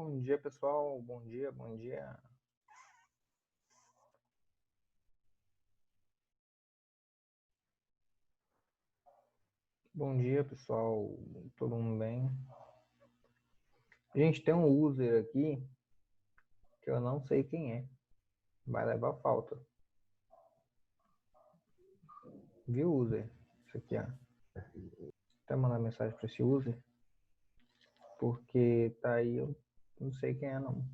Bom dia, pessoal. Bom dia, bom dia. Bom dia, pessoal. Todo mundo bem? Gente, tem um user aqui que eu não sei quem é. Vai levar falta. Viu, user? Isso aqui, ó. Até mandar mensagem para esse user. Porque tá aí, eu não sei quem é, não.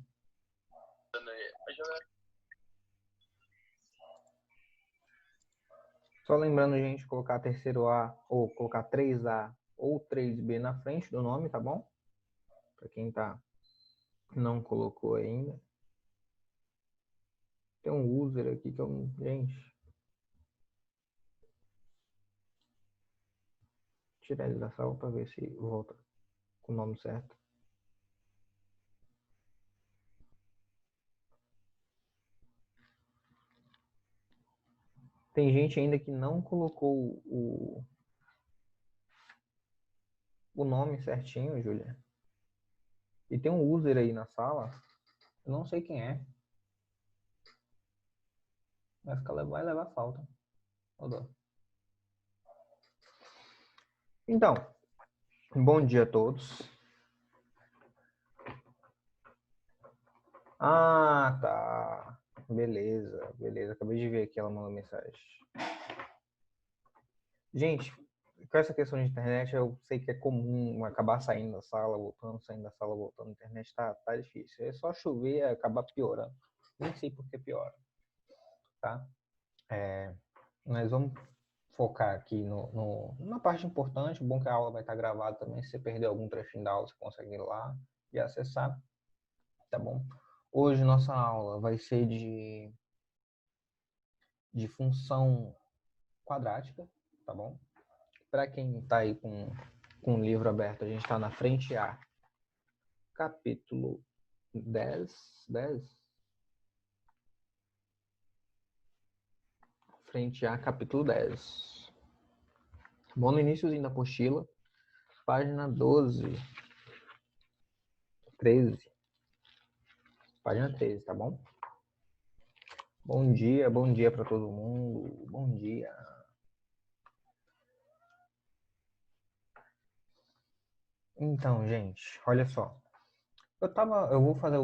Só lembrando, gente, colocar terceiro A ou colocar 3A ou 3B na frente do nome, tá bom? Para quem não colocou ainda. Tem um user aqui que eu... Gente... Tirar ele da sala para ver se volta com o nome certo. Tem gente ainda que não colocou o nome certinho, Julia. E tem um user aí na sala, eu não sei quem é. Vai levar falta. Então, bom dia a todos. Ah, tá. Beleza, beleza. Acabei de ver aqui, ela mandou mensagem. Gente, com essa questão de internet, eu sei que é comum acabar saindo da sala, voltando, saindo da sala, voltando. A internet tá difícil. É só chover e acabar piorando. Nem sei por que piora. Tá? Nós vamos focar aqui na parte importante. O bom é que a aula vai estar gravada também. Se você perder algum trechinho da aula, você consegue ir lá e acessar. Tá bom? Hoje nossa aula vai ser de função quadrática, tá bom? Para quem está aí com o livro aberto, a gente está na frente A, capítulo 10. Frente A, capítulo 10. Bom, no iníciozinho da apostila, página 12. 13. Página 13, tá bom? Bom dia para todo mundo. Bom dia. Então, gente, olha só. Eu vou fazer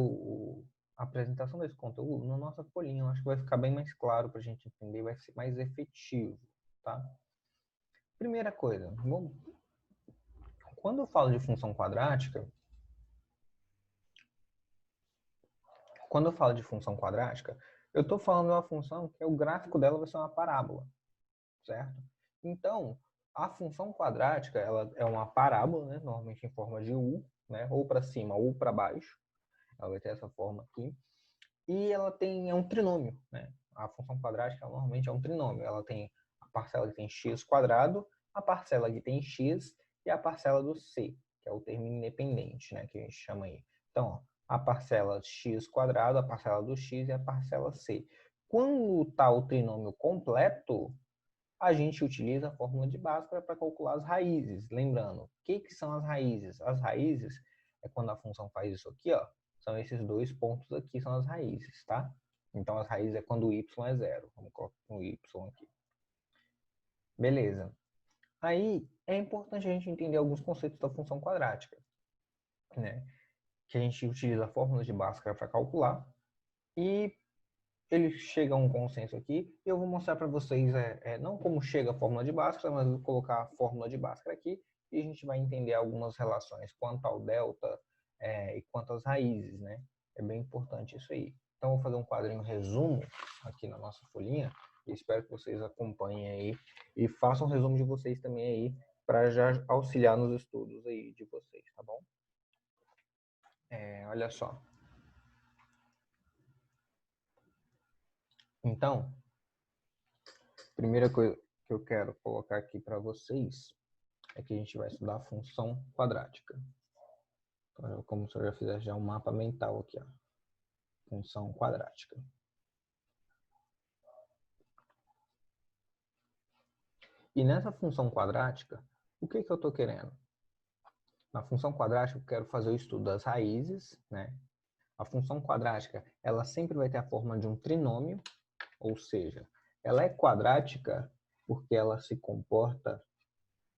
a apresentação desse conteúdo na nossa folhinha. Eu acho que vai ficar bem mais claro para a gente entender, vai ser mais efetivo, tá? Primeira coisa, quando eu falo de função quadrática, eu estou falando de uma função que o gráfico dela vai ser uma parábola, certo? Então, a função quadrática, ela é uma parábola, né, normalmente em forma de U, né, ou para cima ou para baixo. Ela vai ter essa forma aqui. E ela é um trinômio, né? A função quadrática normalmente é um trinômio. Ela tem a parcela que tem x quadrado, a parcela que tem x e a parcela do c, que é o termo independente, né, que a gente chama aí. Então, ó, a parcela x quadrado, a parcela do x e a parcela c. Quando está o trinômio completo, a gente utiliza a fórmula de Bhaskara para calcular as raízes. Lembrando, o que são as raízes? As raízes é quando a função faz isso aqui, ó. São esses dois pontos aqui, são as raízes, tá? Então, as raízes é quando o y é zero. Vamos colocar o y aqui. Beleza. Aí, é importante a gente entender alguns conceitos da função quadrática, né? Que a gente utiliza a fórmula de Bhaskara para calcular. E ele chega a um consenso aqui. Eu vou mostrar para vocês não como chega a fórmula de Bhaskara, mas vou colocar a fórmula de Bhaskara aqui e a gente vai entender algumas relações quanto ao delta e quanto às raízes, né? É bem importante isso aí. Então, vou fazer um quadrinho resumo aqui na nossa folhinha e espero que vocês acompanhem aí e façam um resumo de vocês também aí para já auxiliar nos estudos aí de vocês, tá bom? Olha só. Então, primeira coisa que eu quero colocar aqui para vocês é que a gente vai estudar a função quadrática. Então, como se eu já fizesse já um mapa mental aqui, ó. Função quadrática. E nessa função quadrática, o que eu estou querendo? Na função quadrática, eu quero fazer o estudo das raízes, né? A função quadrática, ela sempre vai ter a forma de um trinômio, ou seja, ela é quadrática porque ela se comporta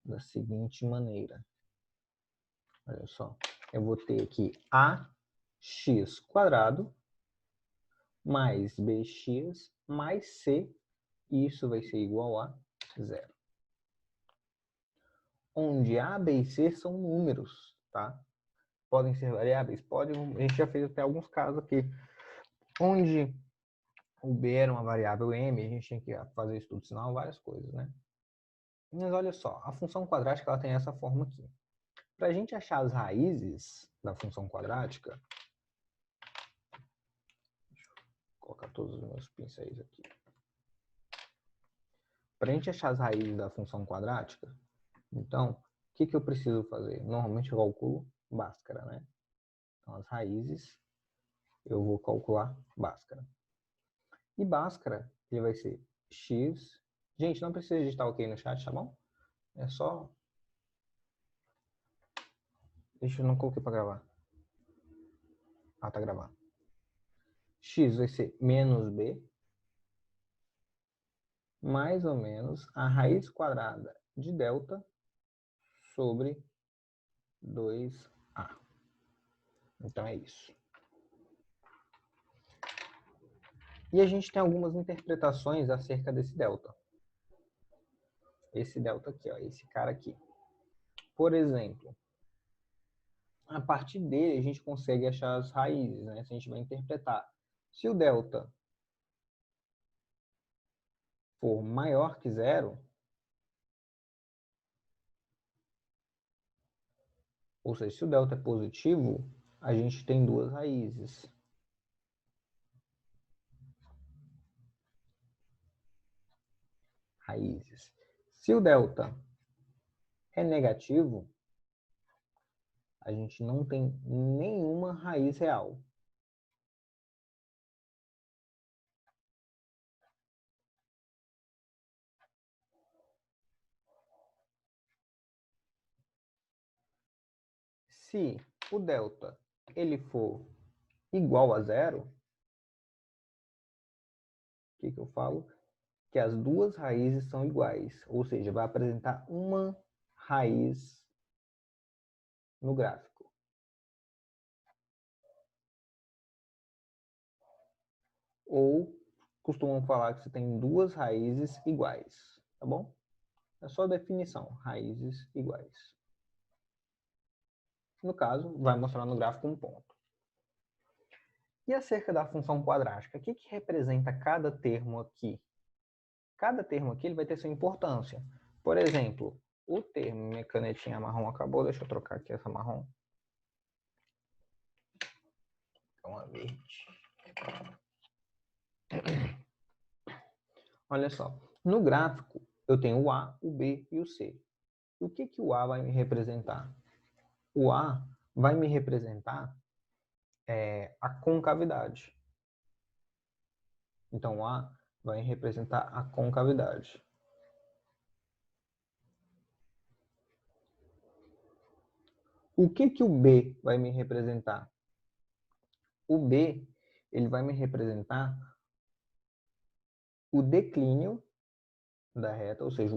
da seguinte maneira. Olha só, eu vou ter aqui ax quadrado mais bx mais c, e isso vai ser igual a zero. Onde a, b e c são números, tá? Podem ser variáveis? Pode, a gente já fez até alguns casos aqui, onde o b era uma variável m, a gente tinha que fazer estudo sinal, várias coisas, né? Mas olha só, a função quadrática ela tem essa forma aqui. Para a gente achar as raízes da função quadrática, deixa eu colocar todos os meus pincéis aqui. Para a gente achar as raízes da função quadrática, então, o que eu preciso fazer? Normalmente eu calculo Bhaskara, né? Então, as raízes, eu vou calcular Bhaskara. E Bhaskara, ele vai ser x... Gente, não precisa digitar ok no chat, tá bom? É só... Deixa eu não coloquei para gravar. Ah, tá gravando. X vai ser menos b, mais ou menos a raiz quadrada de delta sobre 2a. Então é isso. E a gente tem algumas interpretações acerca desse delta. Esse delta aqui, ó, esse cara aqui. Por exemplo, a partir dele a gente consegue achar as raízes, né? Se a gente vai interpretar. Se o delta for maior que zero, ou seja, se o delta é positivo, a gente tem duas raízes. Se o delta é negativo, a gente não tem nenhuma raiz real. Se o delta ele for igual a zero, o que eu falo? Que as duas raízes são iguais, ou seja, vai apresentar uma raiz no gráfico. Ou costumam falar que você tem duas raízes iguais, tá bom? É só definição, raízes iguais. No caso, vai mostrar no gráfico um ponto. E acerca da função quadrática, o que representa cada termo aqui? Cada termo aqui ele vai ter sua importância. Por exemplo, o termo, minha canetinha marrom acabou, deixa eu trocar aqui essa marrom. É uma verde. Olha só, no gráfico eu tenho o A, o B e o C. E o que o A vai me representar? O A vai me representar a concavidade. Então, o A vai representar a concavidade. O que o B vai me representar? O B ele vai me representar o declínio da reta, ou seja,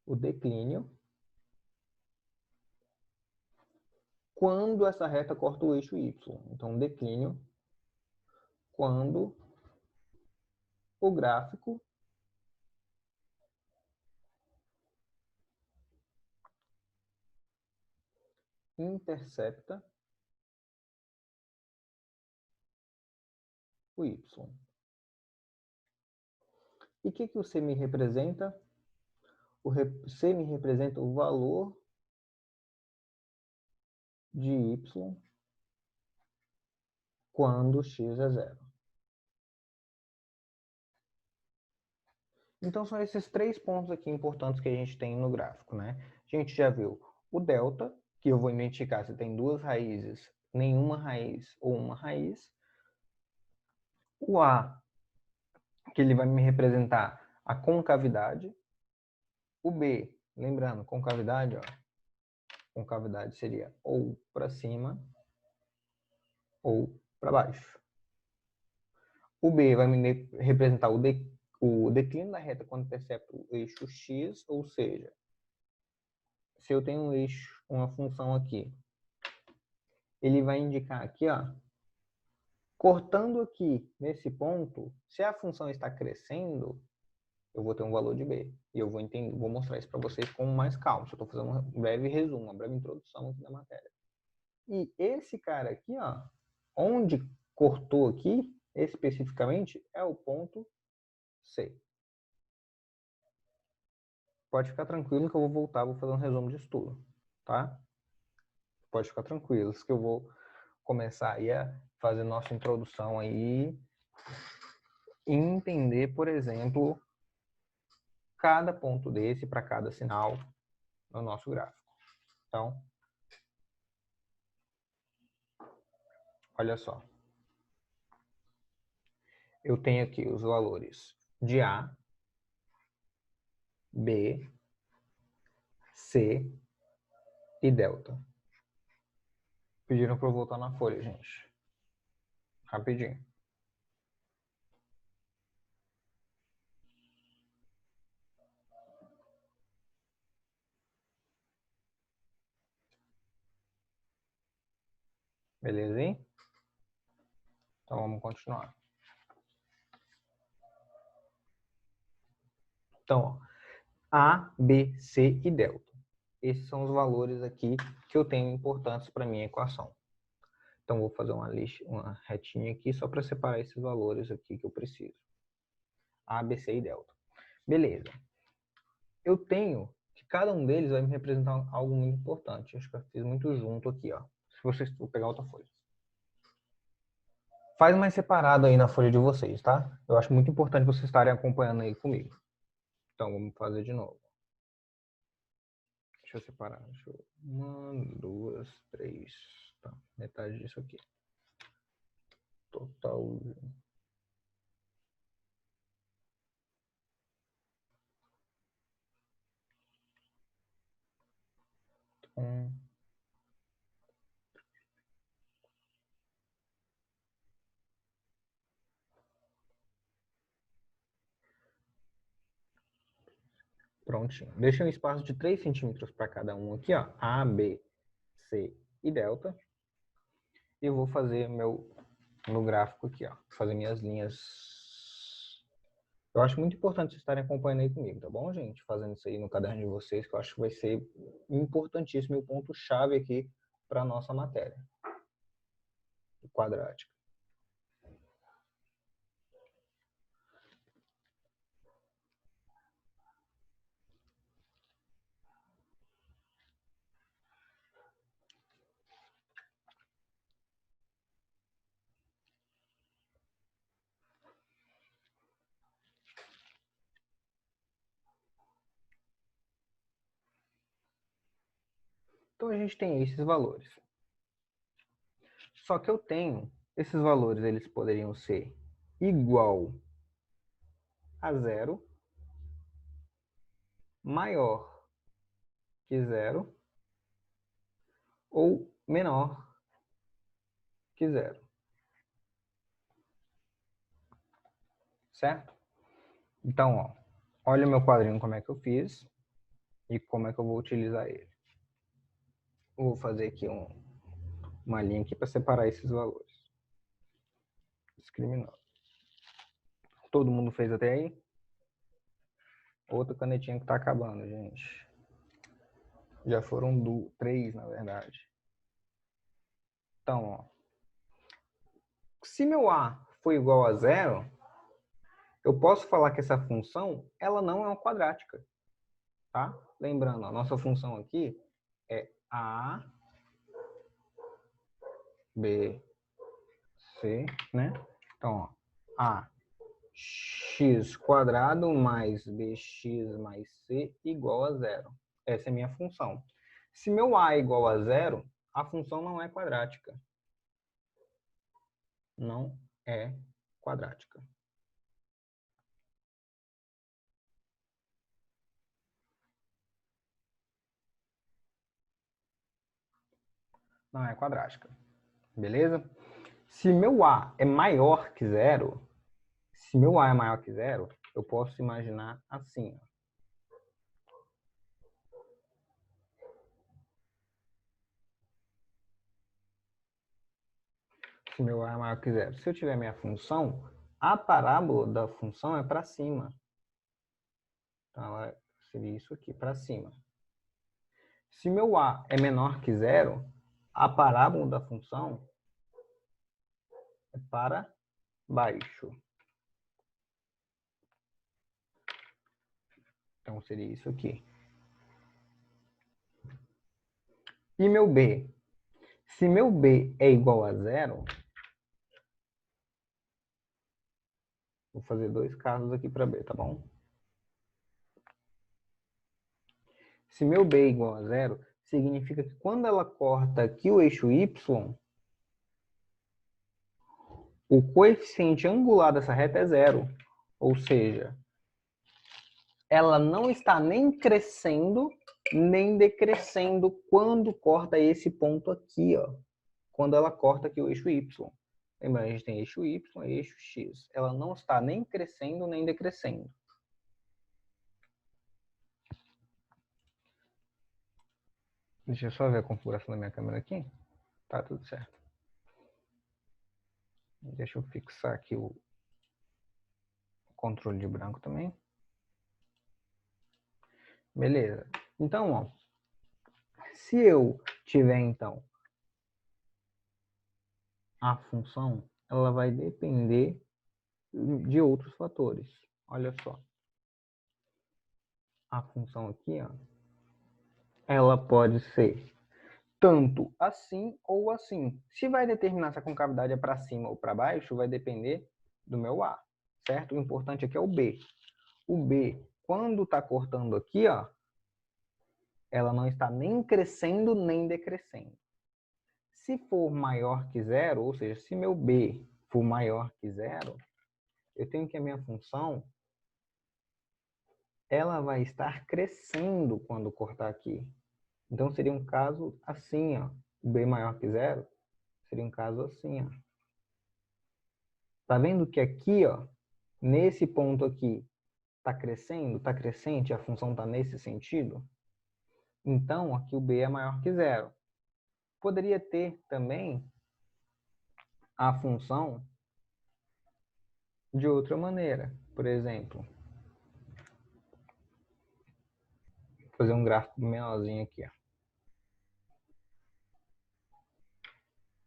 o declínio quando essa reta corta o eixo Y. Então, declínio quando o gráfico intercepta o Y. E o que o C me representa? O C me representa o valor de Y quando x é zero. Então, são esses três pontos aqui importantes que a gente tem no gráfico, né? A gente já viu o delta, que eu vou identificar se tem duas raízes, nenhuma raiz ou uma raiz. O A, que ele vai me representar a concavidade. O B, lembrando, concavidade, ó, concavidade seria ou para cima ou para baixo. O B vai me representar o declínio da reta quando percepto o eixo X, ou seja, se eu tenho um eixo, uma função aqui, ele vai indicar aqui, ó, cortando aqui nesse ponto, se a função está crescendo, eu vou ter um valor de B. E eu vou mostrar isso para vocês com mais calma. Eu estou fazendo um breve resumo, uma breve introdução aqui da matéria. E esse cara aqui, ó, onde cortou aqui, especificamente, é o ponto C. Pode ficar tranquilo que eu vou voltar, vou fazer um resumo de estudo, tá? Pode ficar tranquilo, que eu vou começar aí a fazer nossa introdução aí e entender, por exemplo, cada ponto desse para cada sinal no nosso gráfico. Então, olha só. Eu tenho aqui os valores de A, B, C e delta. Pediram para eu voltar na folha, gente. Rapidinho. Beleza, hein? Então vamos continuar. Então, ó, A, B, C e delta. Esses são os valores aqui que eu tenho importantes para minha equação. Então vou fazer uma retinha aqui só para separar esses valores aqui que eu preciso. A, B, C e delta. Beleza. Eu tenho que cada um deles vai me representar algo muito importante. Acho que eu fiz muito junto aqui, ó. Se vocês vou pegar outra folha. Faz mais separado aí na folha de vocês, tá? Eu acho muito importante vocês estarem acompanhando aí comigo. Então, vamos fazer de novo. Deixa eu separar. Uma, duas, três. Tá, metade disso aqui. Total. Prontinho. Deixa um espaço de 3 centímetros para cada um aqui, ó. A, B, C e delta. E eu vou fazer meu gráfico aqui, ó. Fazer minhas linhas. Eu acho muito importante vocês estarem acompanhando aí comigo, tá bom, gente? Fazendo isso aí no caderno de vocês, que eu acho que vai ser importantíssimo e o ponto-chave aqui para a nossa matéria quadrática. Então a gente tem esses valores. Só que eu tenho esses valores, eles poderiam ser igual a zero, maior que zero ou menor que zero. Certo? Então, ó, olha o meu quadrinho como é que eu fiz e como é que eu vou utilizar ele. Eu vou fazer aqui uma linha aqui para separar esses valores. Discriminando. Todo mundo fez até aí? Outra canetinha que está acabando, gente. Já foram 3, na verdade. Então, ó, se meu A for igual a zero, eu posso falar que essa função ela não é uma quadrática. Tá? Lembrando, a nossa função aqui é A, B, C, né? Então, ó, A x quadrado mais bx mais c igual a zero. Essa é a minha função. Se meu a é igual a zero, a função não é quadrática. Não é quadrática. não é quadrática. Beleza? Se meu A é maior que zero, se meu A é maior que zero, eu posso imaginar assim. Ó. Se meu A é maior que zero. Se eu tiver minha função, a parábola da função é para cima. Então, ela seria isso aqui, para cima. Se meu A é menor que zero, a parábola da função é para baixo. Então, seria isso aqui. E meu B? Se meu B é igual a zero, vou fazer dois casos aqui para B, tá bom? Se meu B é igual a zero, significa que quando ela corta aqui o eixo Y, o coeficiente angular dessa reta é zero. Ou seja, ela não está nem crescendo, nem decrescendo quando corta esse ponto aqui, ó. Quando ela corta aqui o eixo Y. Lembra, a gente tem eixo Y e eixo X. Ela não está nem crescendo, nem decrescendo. Deixa eu só ver a configuração da minha câmera aqui. Tá tudo certo. Deixa eu fixar aqui o controle de branco também. Beleza. Então, ó, se eu tiver, então, a função, ela vai depender de outros fatores. Olha só. A função aqui, ó, ela pode ser tanto assim ou assim. Se vai determinar se a concavidade é para cima ou para baixo, vai depender do meu A, certo? O importante aqui é o B. O B, quando está cortando aqui, ó, ela não está nem crescendo nem decrescendo. Se for maior que zero, ou seja, se meu B for maior que zero, eu tenho que a minha função ela vai estar crescendo quando cortar aqui. Então seria um caso assim, ó. O B maior que zero seria um caso assim, ó. Tá vendo que aqui, ó, nesse ponto aqui, tá crescendo, tá crescente, a função tá nesse sentido? Então, aqui o B é maior que zero. Poderia ter também a função de outra maneira. Por exemplo, vou fazer um gráfico menorzinho aqui, ó.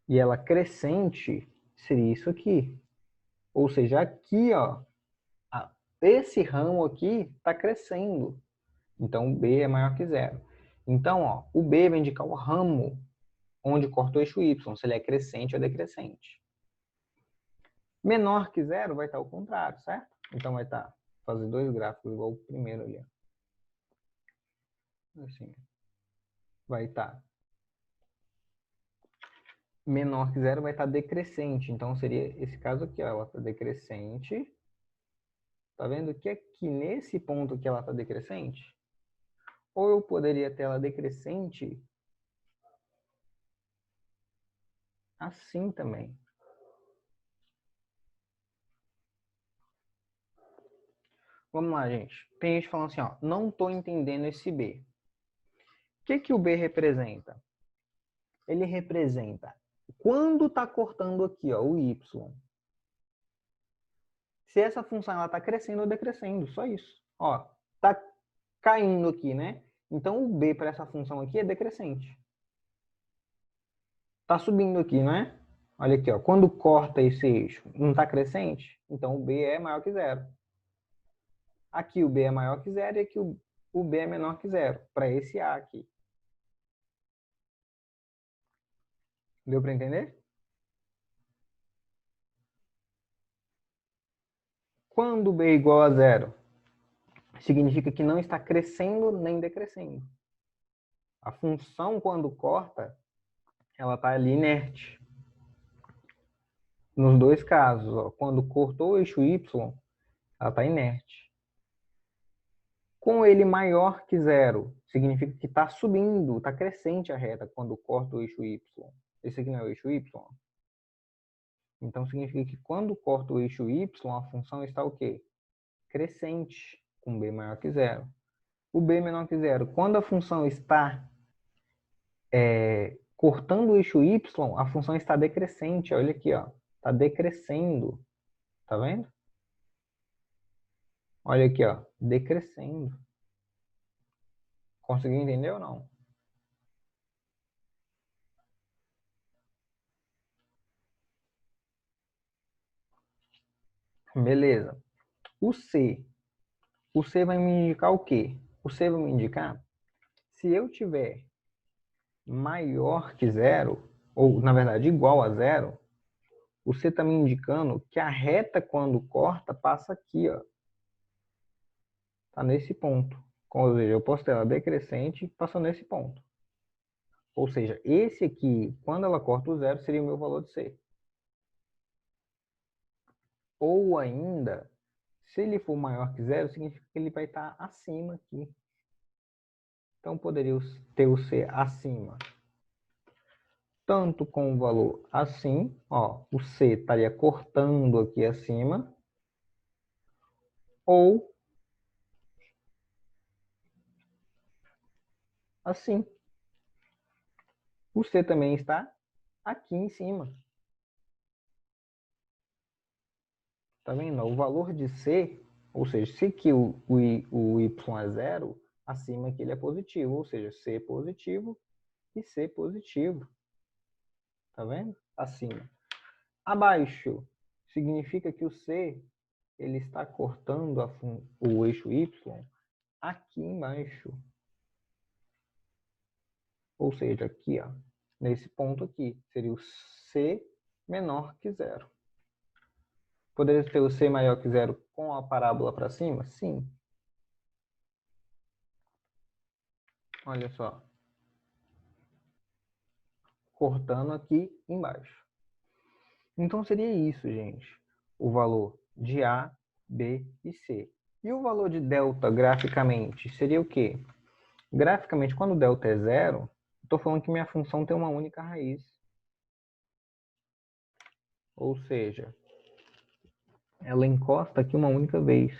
E ela crescente seria isso aqui. Ou seja, aqui, ó, esse ramo aqui está crescendo. Então, o B é maior que zero. Então, ó, o B vai indicar o ramo onde corta o eixo Y, se ele é crescente ou decrescente. Menor que zero vai estar ao contrário, certo? Então, vai estar, fazer dois gráficos igual o primeiro ali. Assim. Vai estar menor que zero vai estar decrescente. Então, seria esse caso aqui, ó, ela está decrescente. Tá vendo que aqui nesse ponto que ela está decrescente? Ou eu poderia ter ela decrescente assim também. Vamos lá, gente. Tem gente falando assim, ó, não estou entendendo esse B. O que o B representa? Ele representa quando está cortando aqui, ó, o Y. Se essa função está crescendo ou decrescendo, só isso. Ó, tá caindo aqui, né? Então o B para essa função aqui é decrescente. Tá subindo aqui, né? Olha aqui, ó. Quando corta esse eixo, não está crescente? Então o B é maior que zero. Aqui o B é maior que zero e aqui o B é menor que zero. Para esse A aqui. Deu para entender? Quando B é igual a zero, significa que não está crescendo nem decrescendo. A função, quando corta, ela está ali inerte. Nos dois casos, ó, quando cortou o eixo Y, ela está inerte. Com ele maior que zero, significa que está subindo, está crescente a reta quando corta o eixo y. Esse aqui não é o eixo y? Então, significa que quando corta o eixo y, a função está o quê? Crescente, com b maior que zero. O b menor que zero, quando a função está cortando o eixo y, a função está decrescente. Olha aqui, ó, está decrescendo. Tá vendo? Olha aqui, ó, decrescendo. Conseguiu entender ou não? Beleza. O C vai me indicar o quê? O C vai me indicar se eu tiver maior que zero, ou na verdade igual a zero, o C está me indicando que a reta quando corta passa aqui, ó. Tá nesse ponto. Ou seja, eu posso ter ela decrescente passando nesse ponto. Ou seja, esse aqui, quando ela corta o zero, seria o meu valor de C. Ou ainda, se ele for maior que zero, significa que ele vai estar acima aqui. Então, poderia ter o C acima. Tanto com o valor assim, ó, o C estaria cortando aqui acima. Ou assim. O C também está aqui em cima. Tá vendo? O valor de C, ou seja, se aqui o Y é zero, acima aqui ele é positivo, ou seja, C positivo e C positivo. Tá vendo? Acima. Abaixo significa que o C ele está cortando o eixo Y aqui embaixo. Ou seja, aqui, ó, nesse ponto aqui, seria o C menor que zero. Poderia ter o C maior que zero com a parábola para cima? Sim. Olha só. Cortando aqui embaixo. Então seria isso, gente. O valor de A, B e C. E o valor de delta graficamente seria o quê? Graficamente, quando delta é zero, estou falando que minha função tem uma única raiz. Ou seja, ela encosta aqui uma única vez.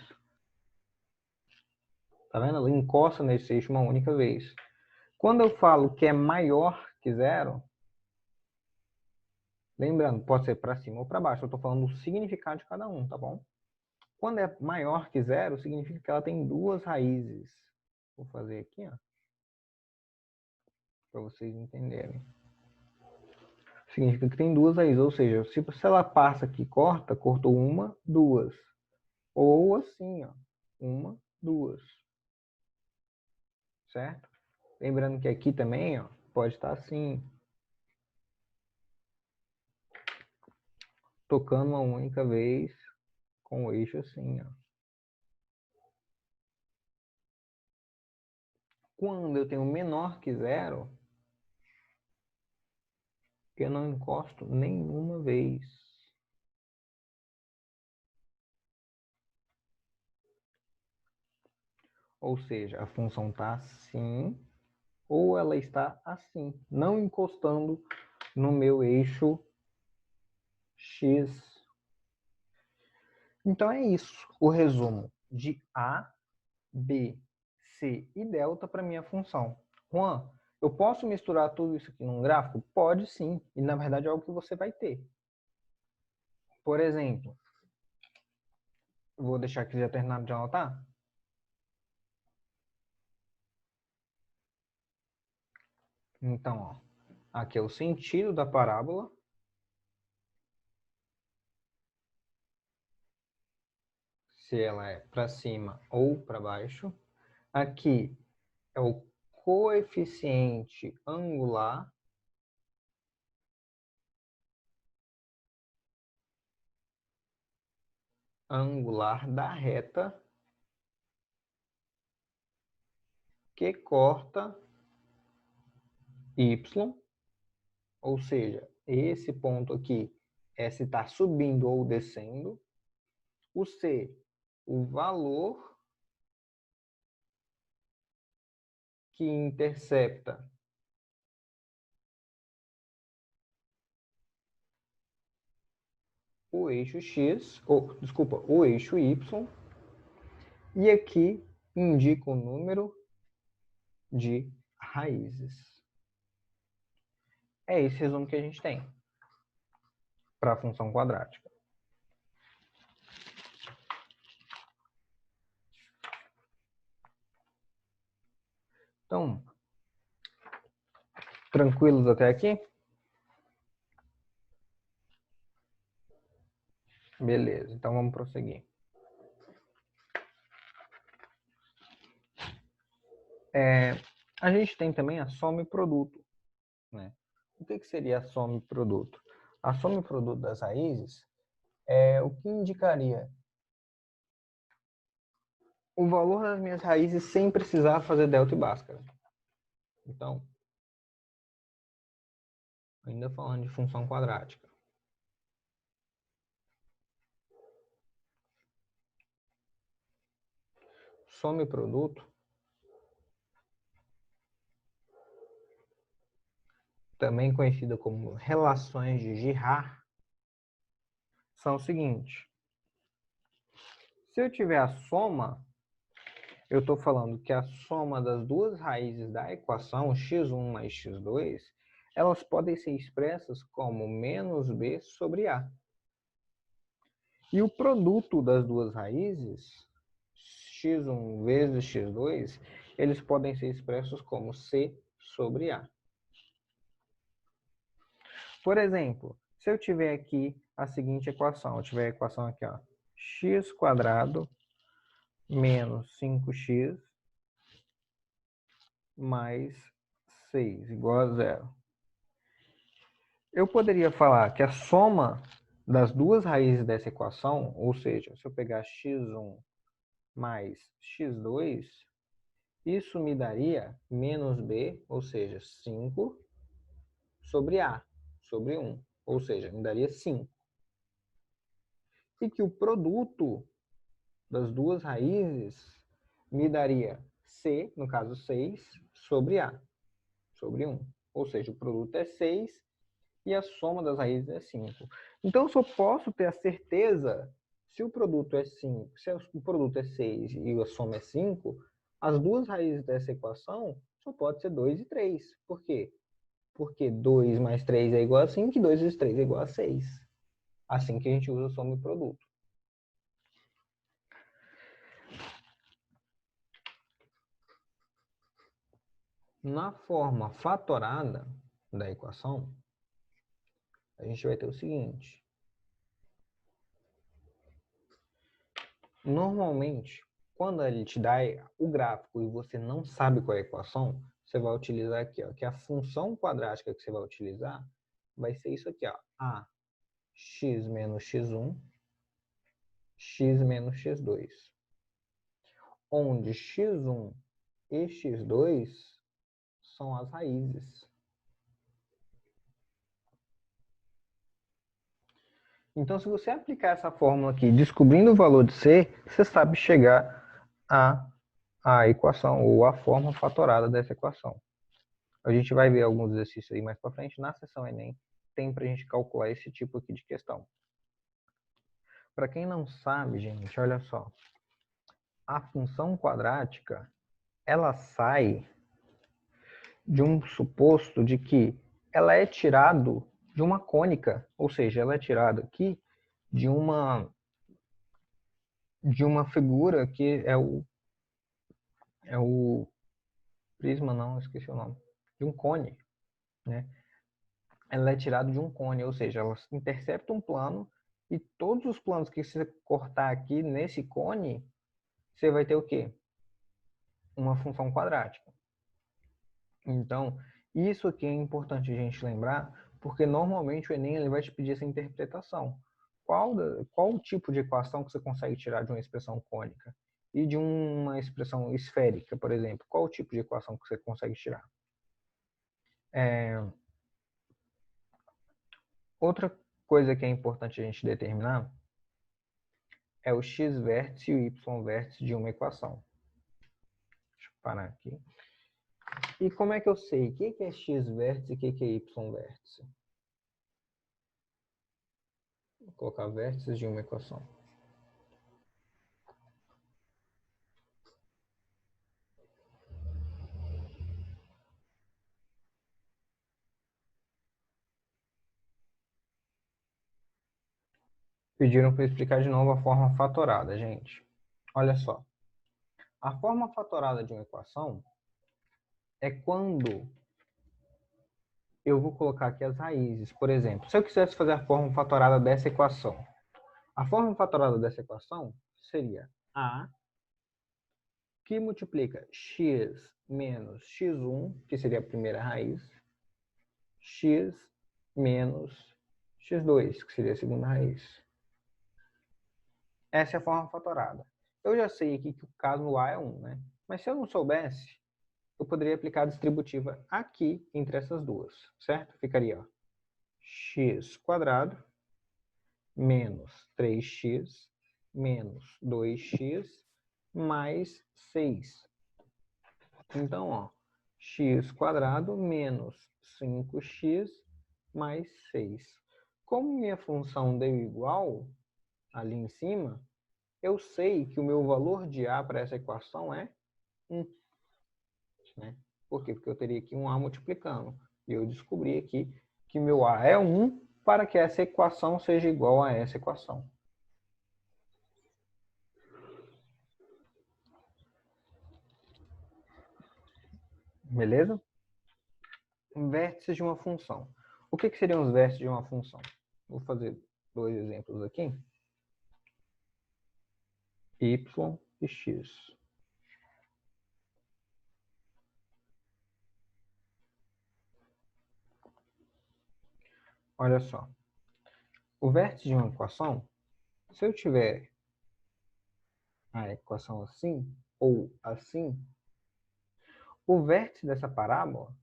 Tá vendo? Ela encosta nesse eixo uma única vez. Quando eu falo que é maior que zero, lembrando, pode ser para cima ou para baixo. Eu estou falando do significado de cada um, tá bom? Quando é maior que zero, significa que ela tem duas raízes. Vou fazer aqui, ó, para vocês entenderem. Significa que tem duas raízes, ou seja, se ela passa aqui, cortou uma, duas. Ou assim, ó, uma, duas. Certo? Lembrando que aqui também, ó, pode estar assim, tocando uma única vez com o eixo assim, ó. Quando eu tenho menor que zero, eu não encosto nenhuma vez. Ou seja, a função está assim, ou ela está assim, não encostando no meu eixo X. Então é isso, o resumo de A, B, C e delta para minha função. Juan, eu posso misturar tudo isso aqui num gráfico? Pode sim, e na verdade é algo que você vai ter. Por exemplo, vou deixar aqui já terminado de anotar. Então, ó, aqui é o sentido da parábola. Se ela é para cima ou para baixo. Aqui é o coeficiente angular. Angular da reta que corta Y. Ou seja, esse ponto aqui é se está subindo ou descendo. O C, o valor que intercepta o eixo X, ou, desculpa, o eixo Y, e aqui indica o número de raízes. É esse resumo que a gente tem para a função quadrática. Então, tranquilos até aqui? Beleza, então vamos prosseguir. A gente tem também a soma e produto, né? O que seria a soma e produto? A soma e produto das raízes é o que indicaria o valor das minhas raízes sem precisar fazer delta e bhaskara. Então, ainda falando de função quadrática. Soma e produto, também conhecida como relações de Girard, são o seguinte. Se eu tiver a soma, eu estou falando que a soma das duas raízes da equação, x1 mais x2, elas podem ser expressas como menos b sobre a. E o produto das duas raízes, x1 vezes x2, eles podem ser expressos como c sobre a. Por exemplo, se eu tiver aqui a seguinte equação, eu tiver a equação aqui, ó, x quadrado menos 5x mais 6 igual a zero. Eu poderia falar que a soma das duas raízes dessa equação, ou seja, se eu pegar x1 mais x2, isso me daria menos b, ou seja, 5 sobre a, sobre 1, ou seja, me daria 5. E que o produto das duas raízes me daria c, no caso 6, sobre a, sobre 1. Ou seja, o produto é 6 e a soma das raízes é 5. Então, eu só posso ter a certeza, se o produto é 5, se o produto é 6 e a soma é 5, as duas raízes dessa equação só pode ser 2 e 3. Por quê? Porque 2 mais 3 é igual a 5 e 2 vezes 3 é igual a 6. Assim que a gente usa soma e produto. Na forma fatorada da equação, a gente vai ter o seguinte. Normalmente, quando ele te dá o gráfico e você não sabe qual é a equação, você vai utilizar aqui, ó, que a função quadrática que você vai utilizar vai ser isso aqui, ó, a x menos x1, x menos x2, onde x1 e x2 são as raízes. Então, se você aplicar essa fórmula aqui, descobrindo o valor de C, você sabe chegar à equação, ou à forma fatorada dessa equação. A gente vai ver alguns exercícios aí mais para frente. Na seção Enem, tem para a gente calcular esse tipo aqui de questão. Para quem não sabe, gente, olha só. A função quadrática, ela sai de um suposto de que ela é tirado de uma cônica, ou seja, ela é tirada aqui de uma figura que é o prisma, não, esqueci o nome, de um cone, né? Ela é tirada de um cone, ou seja, ela intercepta um plano e todos os planos que você cortar aqui nesse cone, você vai ter o quê? Uma função quadrática. Então, isso aqui é importante a gente lembrar, porque normalmente o Enem ele vai te pedir essa interpretação. Qual o tipo de equação que você consegue tirar de uma expressão cônica? E de uma expressão esférica, por exemplo, qual o tipo de equação que você consegue tirar? Outra coisa que é importante a gente determinar é o x-vértice e o y-vértice de uma equação. Deixa eu parar aqui. E como é que eu sei o que é x vértice e o que é y vértice? Vou colocar vértices de uma equação. Pediram para eu explicar de novo a forma fatorada, gente. Olha só. A forma fatorada de uma equação é quando eu vou colocar aqui as raízes. Por exemplo, se eu quisesse fazer a forma fatorada dessa equação, a forma fatorada dessa equação seria A, que multiplica x menos x1, que seria a primeira raiz, x menos x2, que seria a segunda raiz. Essa é a forma fatorada. Eu já sei aqui que o caso no A é 1, né? Mas se eu não soubesse, eu poderia aplicar a distributiva aqui entre essas duas, certo? Ficaria ó, x quadrado menos 3x menos 2x mais 6. Então, ó, x quadrado menos 5x mais 6. Como minha função deu igual ali em cima, eu sei que o meu valor de A para essa equação é 1. Né? Por quê? Porque eu teria aqui um A multiplicando. E eu descobri aqui que meu A é 1 para que essa equação seja igual a essa equação. Beleza? Vértices de uma função. O que seriam os vértices de uma função? Vou fazer dois exemplos aqui. Y e x. Olha só. O vértice de uma equação, se eu tiver a equação assim ou assim, o vértice dessa parábola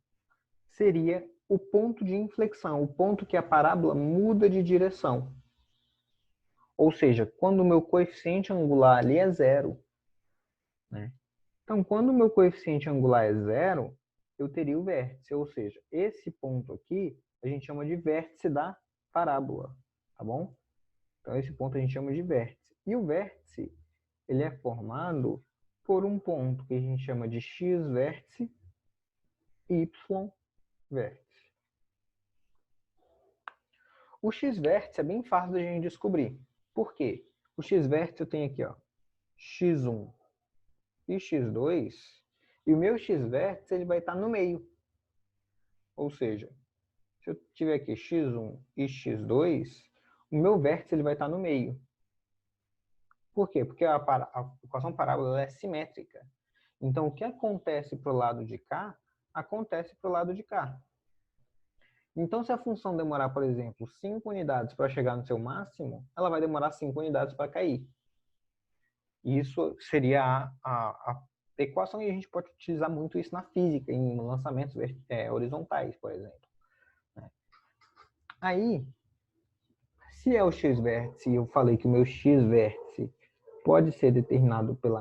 seria o ponto de inflexão, o ponto que a parábola muda de direção. Ou seja, quando o meu coeficiente angular ali é zero. Né? Então, quando o meu coeficiente angular é zero, eu teria o vértice. Ou seja, esse ponto aqui a gente chama de vértice da parábola. Tá bom? Então, esse ponto a gente chama de vértice. E o vértice, ele é formado por um ponto que a gente chama de x vértice e y vértice. O x-vértice é bem fácil da gente descobrir. Por quê? O x-vértice eu tenho aqui, ó, x1 e x2, e o meu x-vértice ele vai estar no meio. Ou seja, se eu tiver aqui x1 e x2, o meu vértice ele vai estar no meio. Por quê? Porque a equação parábola é simétrica. Então, o que acontece para o lado de cá, acontece para o lado de cá. Então, se a função demorar, por exemplo, 5 unidades para chegar no seu máximo, ela vai demorar 5 unidades para cair. Isso seria a equação, e a gente pode utilizar muito isso na física, em lançamentos horizontais, por exemplo. Aí, se é o x-vértice, e eu falei que o meu x-vértice pode ser determinado pela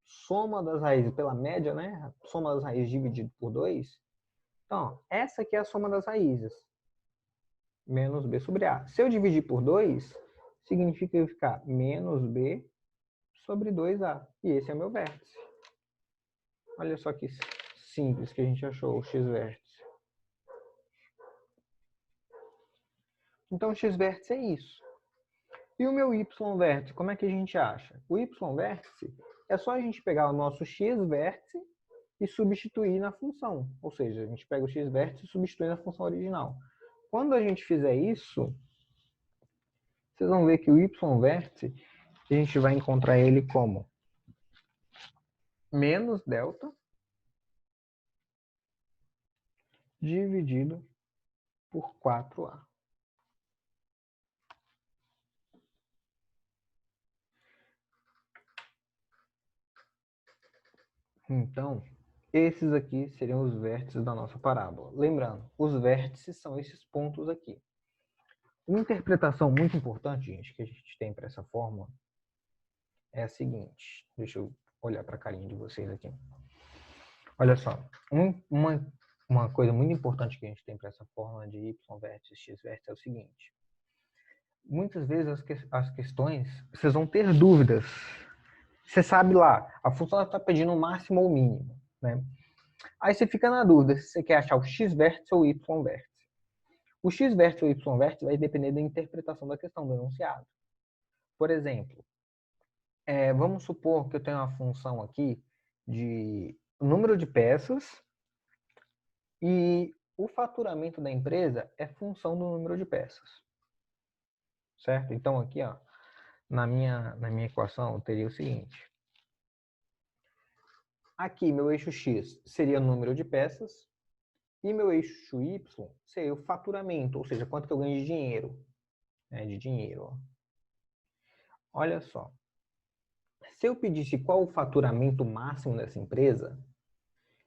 soma das raízes, pela média, né? Soma das raízes dividido por 2. Então, essa aqui é a soma das raízes. Menos b sobre a. Se eu dividir por 2, significa eu ficar menos b sobre 2a. E esse é meu vértice. Olha só que simples que a gente achou o x-vértice. Então, o x-vértice é isso. E o meu y-vértice, como é que a gente acha? O y-vértice é só a gente pegar o nosso x-vértice e substituir na função. Ou seja, a gente pega o x-vértice e substitui na função original. Quando a gente fizer isso, vocês vão ver que o y-vértice, a gente vai encontrar ele como menos delta dividido por 4a. Então, esses aqui seriam os vértices da nossa parábola. Lembrando, os vértices são esses pontos aqui. Uma interpretação muito importante, gente, que a gente tem para essa fórmula é a seguinte. Deixa eu olhar para a carinha de vocês aqui. Olha só, uma coisa muito importante que a gente tem para essa fórmula de y vértice x vértice é o seguinte. Muitas vezes as questões, vocês vão ter dúvidas. Você sabe lá, a função está pedindo o máximo ou o mínimo, né? Aí você fica na dúvida se você quer achar o x vértice ou o y vértice. O x vértice ou o y vértice vai depender da interpretação da questão, do enunciado. Por exemplo, vamos supor que eu tenho uma função aqui de número de peças e o faturamento da empresa é função do número de peças. Certo? Então aqui, ó, na minha equação, eu teria o seguinte. Aqui, meu eixo x seria o número de peças e meu eixo y seria o faturamento, ou seja, quanto que eu ganho de dinheiro. De dinheiro, ó. Olha só. Se eu pedisse qual o faturamento máximo dessa empresa,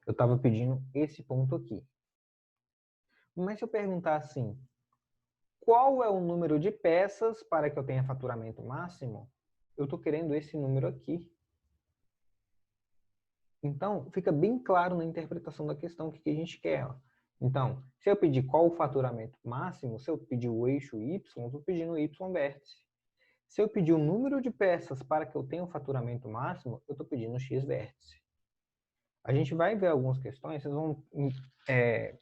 eu estava pedindo esse ponto aqui. Mas se eu perguntar assim, qual é o número de peças para que eu tenha faturamento máximo, eu estou querendo esse número aqui. Então, fica bem claro na interpretação da questão o que a gente quer. Ó. Então, se eu pedir qual o faturamento máximo, se eu pedir o eixo y, eu estou pedindo o y vértice. Se eu pedir o número de peças para que eu tenha o faturamento máximo, eu estou pedindo o x vértice. A gente vai ver algumas questões, vocês vão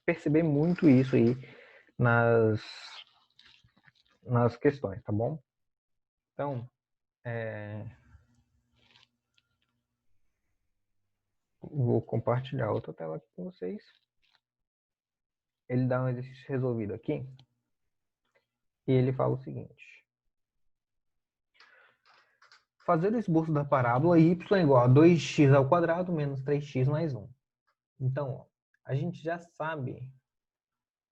perceber muito isso aí nas questões, tá bom? Então, vou compartilhar outra tela aqui com vocês. Ele dá um exercício resolvido aqui. E ele fala o seguinte. Fazer o esboço da parábola y é igual a 2x ao quadrado menos 3x mais 1. Então, ó, a gente já sabe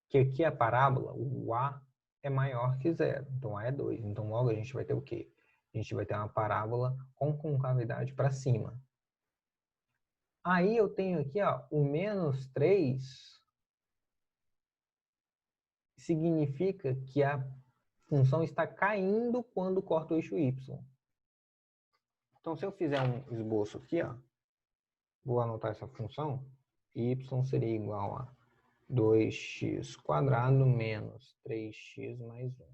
que aqui a parábola, o a é maior que zero. Então, a é 2. Então, logo a gente vai ter o quê? A gente vai ter uma parábola com concavidade para cima. Aí eu tenho aqui, ó, o menos 3 significa que a função está caindo quando corta o eixo y. Então, se eu fizer um esboço aqui, ó, vou anotar essa função, y seria igual a 2x quadrado menos 3x mais 1.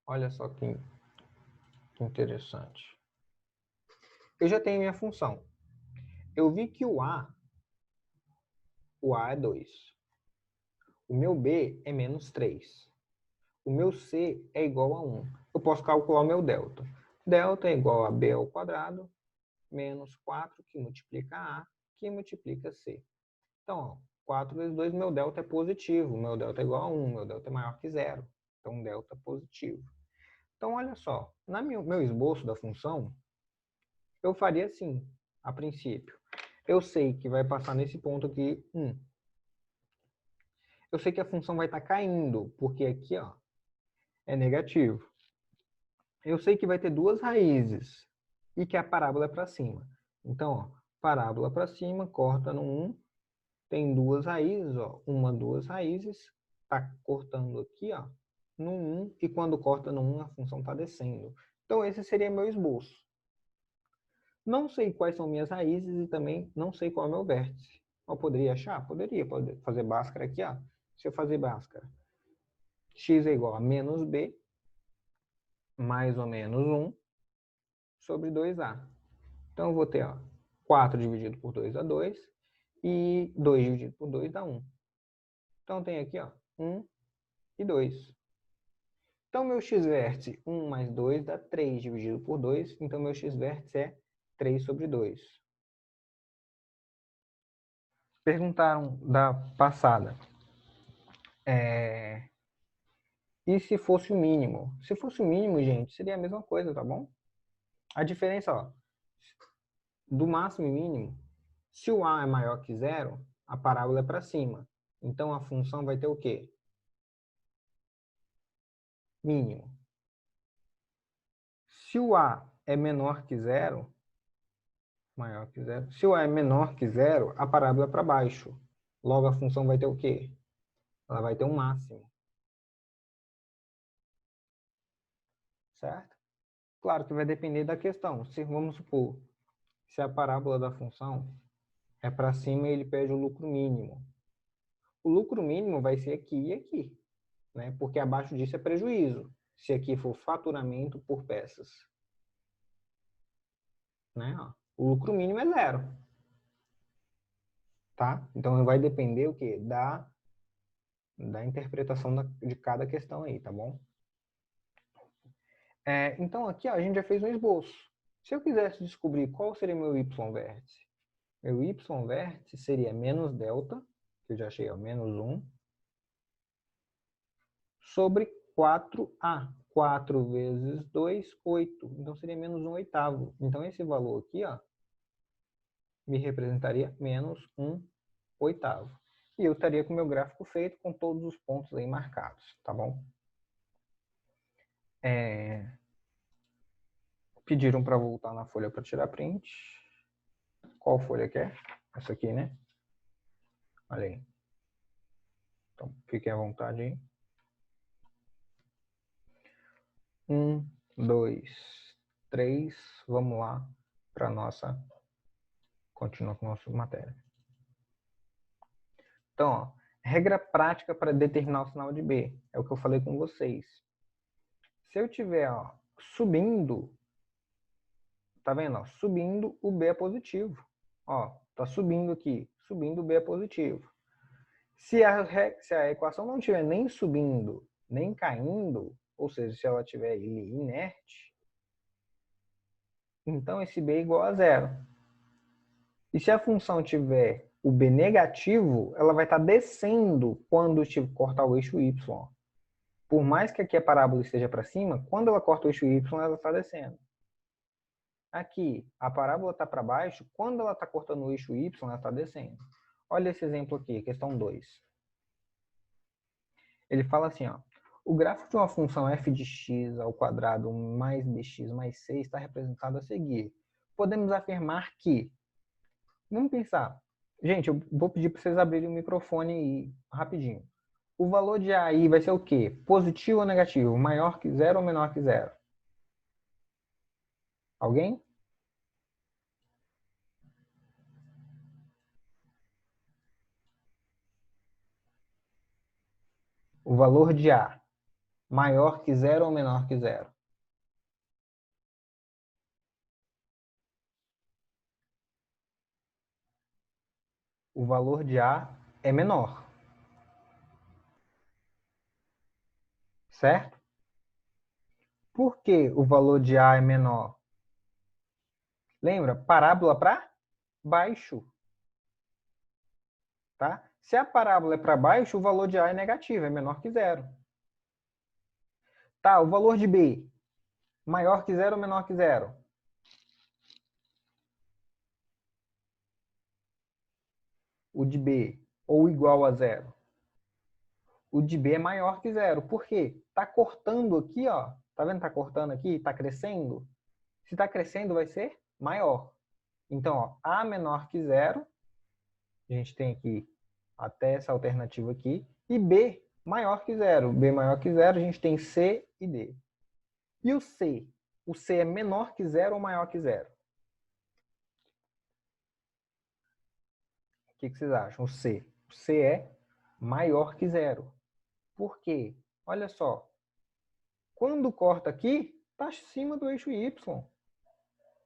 Olha só que interessante. Eu já tenho minha função. Eu vi que o a é 2. O meu b é menos 3. O meu c é igual a 1. Eu posso calcular o meu delta. Delta é igual a b ao quadrado menos 4 que multiplica a, que multiplica c. Então, ó, 4 vezes 2, meu delta é positivo. Meu delta é igual a 1, meu delta é maior que 0. Então, delta positivo. Então, olha só, no meu esboço da função, eu faria assim, a princípio. Eu sei que vai passar nesse ponto aqui, 1. Eu sei que a função vai estar caindo, porque aqui, ó, é negativo. Eu sei que vai ter duas raízes e que a parábola é para cima. Então, ó, parábola para cima, corta no 1, tem duas raízes, ó, duas raízes, tá cortando aqui, ó, no 1, e quando corta no 1, a função está descendo. Então, esse seria meu esboço. Não sei quais são minhas raízes e também não sei qual é o meu vértice. Eu poderia achar? Poderia fazer Bhaskara aqui, ó. Se eu fazer Bhaskara, x é igual a menos b, mais ou menos 1, sobre 2a. Então, eu vou ter, ó, 4 dividido por 2 dá 2, e 2 dividido por 2 dá 1. Então, tem aqui, ó, 1 e 2. Então, meu x-vértice, 1 mais 2 dá 3 dividido por 2. Então, meu x-vértice é 3 sobre 2. Perguntaram da passada. E se fosse o mínimo? Se fosse o mínimo, gente, seria a mesma coisa, tá bom? A diferença, ó, do máximo e mínimo, se o a é maior que zero, a parábola é para cima. Então, a função vai ter o quê? Mínimo. Se o a é menor que zero, maior que zero, se o a é menor que zero, a parábola é para baixo. Logo, a função vai ter o quê? Ela vai ter um máximo. Certo? Claro que vai depender da questão. Se, vamos supor, se a parábola da função é para cima, ele pede o lucro mínimo. O lucro mínimo vai ser aqui e aqui, né? Porque abaixo disso é prejuízo, se aqui for faturamento por peças. Né? Ó, o lucro mínimo é 0. Tá? Então vai depender o quê? Da interpretação de cada questão aí, tá bom? Então aqui ó, a gente já fez um esboço. Se eu quisesse descobrir qual seria meu y-vértice, meu y-vértice seria menos delta, que eu já achei, ó, menos 1, sobre 4a. 4 vezes 2, 8. Então seria menos 1/8. Então esse valor aqui, ó, me representaria menos 1/8. E eu estaria com o meu gráfico feito com todos os pontos aí marcados, tá bom? Pediram para voltar na folha para tirar print. Qual folha que é? Essa aqui, né? Olha aí. Então, fiquem à vontade aí. 1, 2, 3. Vamos lá para nossa... Continua com a nossa matéria. Então, ó, regra prática para determinar o sinal de B. É o que eu falei com vocês. Se eu tiver, ó, subindo, tá vendo? Ó, subindo, o B é positivo. Ó, tá subindo aqui. Subindo, o B é positivo. Se a equação não estiver nem subindo, nem caindo, ou seja, se ela estiver inerte, então esse B é igual a 0. E se a função tiver o B negativo, ela vai estar descendo quando cortar o eixo Y. Por mais que aqui a parábola esteja para cima, quando ela corta o eixo Y, ela está descendo. Aqui, a parábola está para baixo, quando ela está cortando o eixo Y, ela está descendo. Olha esse exemplo aqui, questão 2. Ele fala assim, ó, o gráfico de uma função f de x ao quadrado mais bx mais c está representado a seguir. Podemos afirmar que... Vamos pensar. Gente, eu vou pedir para vocês abrirem o microfone aí, rapidinho. O valor de A aí vai ser o quê? Positivo ou negativo? Maior que 0 ou menor que 0? Alguém? O valor de A maior que 0 ou menor que 0? O valor de A é menor. Certo? Por que o valor de A é menor? Lembra? Parábola para baixo. Tá? Se a parábola é para baixo, o valor de A é negativo, é menor que 0. Tá, o valor de B, maior que 0 ou menor que 0? O de B, ou igual a 0? O de B é maior que 0. Por quê? Está cortando aqui, ó. Tá vendo? Está cortando aqui, está crescendo. Se está crescendo, vai ser maior. Então, ó, A menor que 0, a gente tem aqui até essa alternativa aqui, e B maior que 0. B maior que 0, a gente tem C e D. E o C? O C é menor que 0 ou maior que 0? O que vocês acham? O C. O C é maior que 0. Por quê? Olha só. Quando corta aqui, está acima do eixo Y.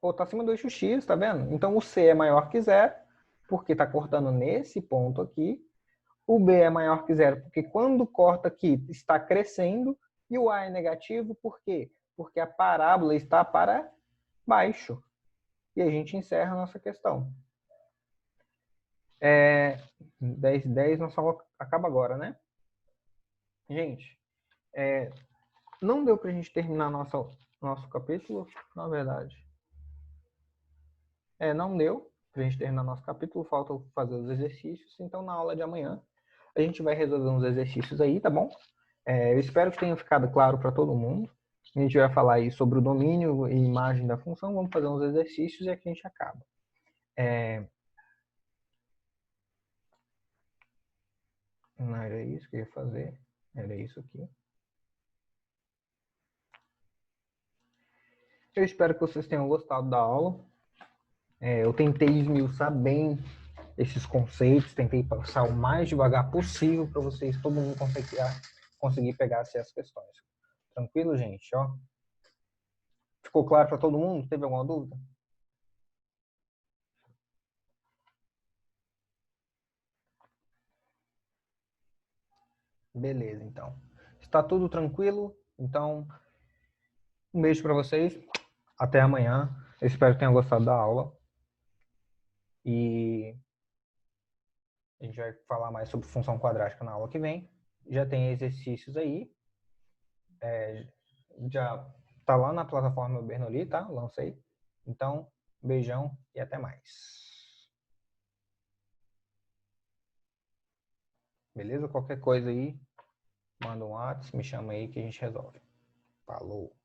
Ou está acima do eixo X, tá vendo? Então o C é maior que 0, porque está cortando nesse ponto aqui. O B é maior que 0, porque quando corta aqui, está crescendo. E o A é negativo, por quê? Porque a parábola está para baixo. E a gente encerra a nossa questão. 10, nossa aula acaba agora, né? Gente, não deu para a gente terminar nosso capítulo, na verdade. Não deu para a gente terminar nosso capítulo, falta fazer os exercícios. Então, na aula de amanhã, a gente vai resolver uns exercícios aí, tá bom? Eu espero que tenha ficado claro para todo mundo. A gente vai falar aí sobre o domínio e imagem da função. Vamos fazer uns exercícios e aqui a gente acaba. Não era isso que eu ia fazer. Era isso aqui. Eu espero que vocês tenham gostado da aula. Eu tentei esmiuçar bem esses conceitos, tentei passar o mais devagar possível para vocês, todo mundo conseguir pegar essas questões. Tranquilo, gente? Ó, ficou claro para todo mundo? Teve alguma dúvida? Beleza, então. Está tudo tranquilo? Então, um beijo para vocês. Até amanhã. Eu espero que tenham gostado da aula. E a gente vai falar mais sobre função quadrática na aula que vem. Já tem exercícios aí. Já tá lá na plataforma Bernoulli, tá? Lancei. Então, beijão e até mais. Beleza? Qualquer coisa aí, manda um WhatsApp, me chama aí que a gente resolve. Falou!